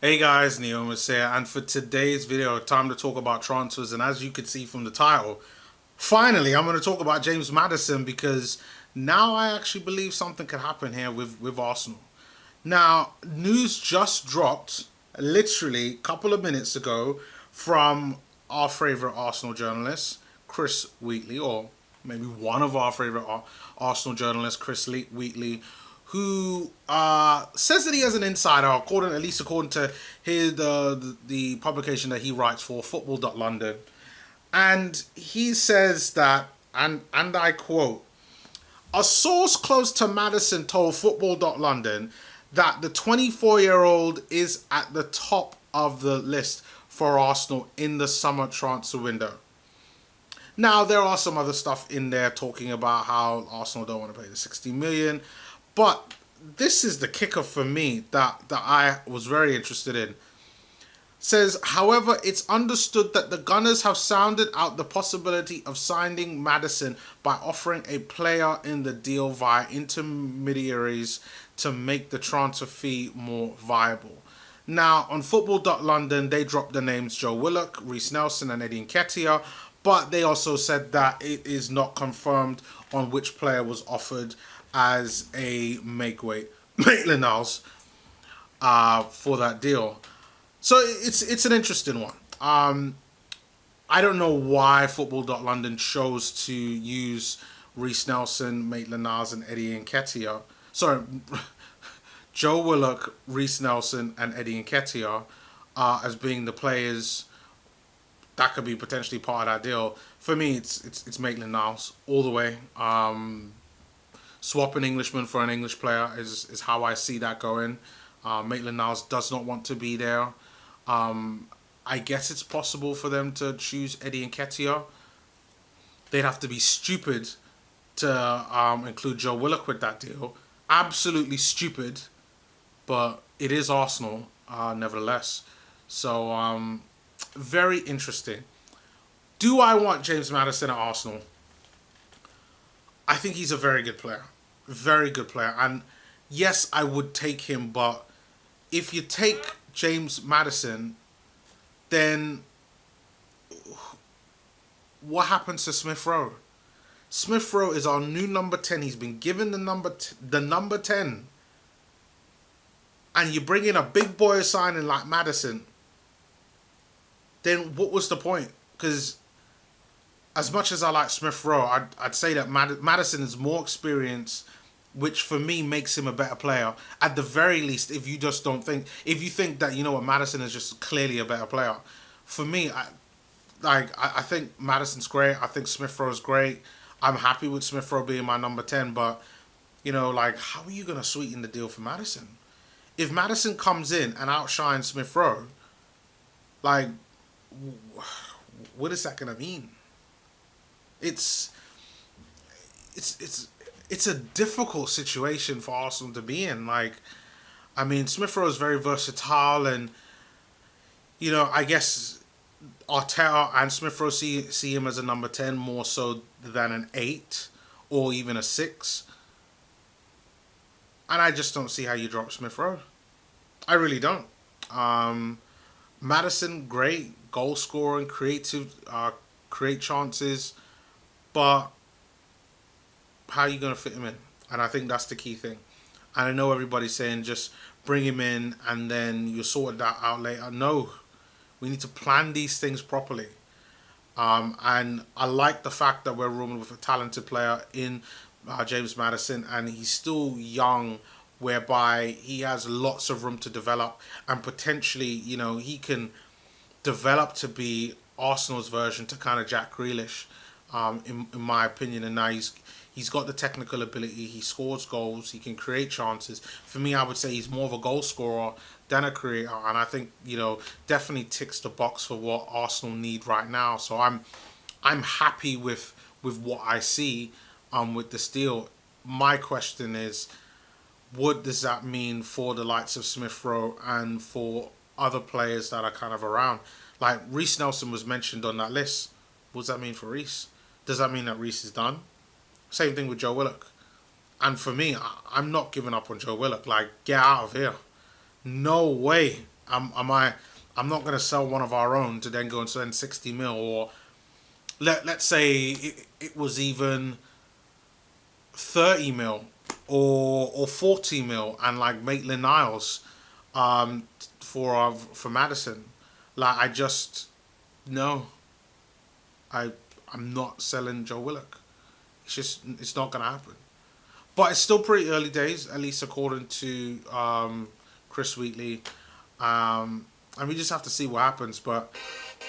Hey guys, Neomis here, and for today's video, time to talk about transfers. And as you can see from the title, finally I'm going to talk about James Maddison because now I actually believe something could happen here with Arsenal. Now, news just dropped literally a couple of minutes ago from our favourite Arsenal journalist, Chris Wheatley, or maybe one of our favourite Arsenal journalists, Chris Wheatley, who says that he has an insider, at least according to the publication that he writes for, Football.London. And he says that, and I quote, a source close to Maddison told Football.London that the 24-year-old is at the top of the list for Arsenal in the summer transfer window. Now, there are some other stuff in there talking about how Arsenal don't want to pay the 60 million, but this is the kicker for me that I was very interested in. Says, however, it's understood that the Gunners have sounded out the possibility of signing Maddison by offering a player in the deal via intermediaries to make the transfer fee more viable. Now, on Football.London, they dropped the names Joe Willock, Reiss Nelson and Eddie Nketiah, but they also said that it is not confirmed on which player was offered as a Maitland-Niles for that deal. So it's an interesting one. I don't know why Football.London chose to use Reiss Nelson, Maitland-Niles and Eddie Nketiah. Sorry, Joe Willock, Reiss Nelson and Eddie Nketiah as being the players that could be potentially part of that deal. For me, it's Maitland-Niles all the way. Swapping Englishman for an English player is how I see that going. Maitland-Niles does not want to be there. I guess it's possible for them to choose Eddie Nketiah. They'd have to be stupid to include Joe Willock with that deal. Absolutely stupid, but it is Arsenal nevertheless. So very interesting. Do I want James Maddison at Arsenal? I think he's a very good player. Very good player. And yes, I would take him, but if you take James Maddison, then what happens to Smith Rowe? Smith Rowe is our new number 10. He's been given the number 10. And you bring in a big boy signing like Maddison, then what was the point? Because as much as I like Smith Rowe, I'd say that Maddison is more experienced, which for me makes him a better player. At the very least, if you think that, you know what, Maddison is just clearly a better player. For me, I think Maddison's great. I think Smith Rowe's great. I'm happy with Smith Rowe being my number 10, but, you know, like, how are you going to sweeten the deal for Maddison? If Maddison comes in and outshines Smith Rowe, like, what is that going to mean? It's a difficult situation for Arsenal to be in. Like, I mean, Smith Rowe is very versatile, and, you know, I guess Arteta and Smith Rowe see him as a number 10 more so than an 8 or even a 6. And I just don't see how you drop Smith Rowe. I really don't. Maddison, great, goal scoring, creative, create chances, but how are you going to fit him in? And I think that's the key thing. And I know everybody's saying just bring him in and then you sort that out later. No, we need to plan these things properly. And I like the fact that we're rooming with a talented player in James Maddison, and he's still young, whereby he has lots of room to develop, and potentially, you know, he can develop to be Arsenal's version to kind of Jack Grealish, in my opinion. And now he's got the technical ability, he scores goals, he can create chances. For me, I would say he's more of a goal scorer than a creator, and I think, you know, definitely ticks the box for what Arsenal need right now. So I'm happy with what I see with this deal. My question is, what does that mean for the likes of Smith Rowe and for other players that are kind of around? Like, Reiss Nelson was mentioned on that list. What does that mean for Reiss? Does that mean that Reiss is done? Same thing with Joe Willock. And for me, I'm not giving up on Joe Willock. Like, get out of here. No way I'm not going to sell one of our own to then go and spend 60 mil, or let's say it was even 30 mil or 40 mil, and like Maitland-Niles for Maddison. Like, I just no, I'm not selling Joe Willock. It's not gonna happen. But it's still pretty early days, at least according to Chris Wheatley. And we just have to see what happens. But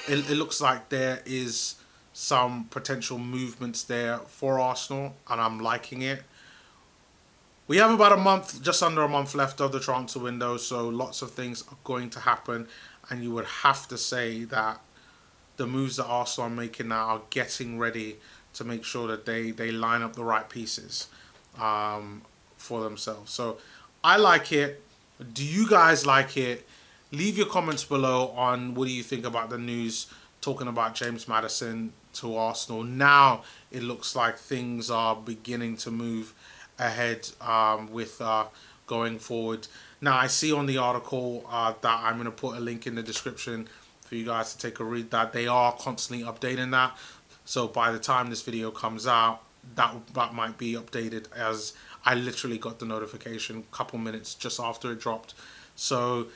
it looks like there is some potential movements there for Arsenal, and I'm liking it. We have about a month, just under a month left of the transfer window, so lots of things are going to happen. And you would have to say that the moves that Arsenal are making now are getting ready to make sure that they line up the right pieces for themselves. So I like it. Do you guys like it? Leave your comments below on what do you think about the news talking about James Maddison to Arsenal. Now it looks like things are beginning to move ahead with going forward. Now I see on the article that I'm going to put a link in the description for you guys to take a read, that they are constantly updating that. So by the time this video comes out, that might be updated, as I literally got the notification a couple minutes just after it dropped. So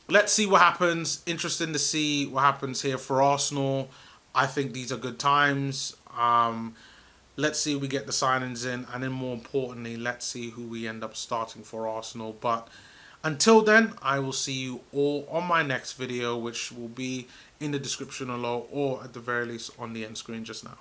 let's see what happens. Interesting to see what happens here for Arsenal. I think these are good times. Let's see if we get the signings in, and then more importantly, let's see who we end up starting for Arsenal. But until then, I will see you all on my next video, which will be in the description below, or at the very least on the end screen just now.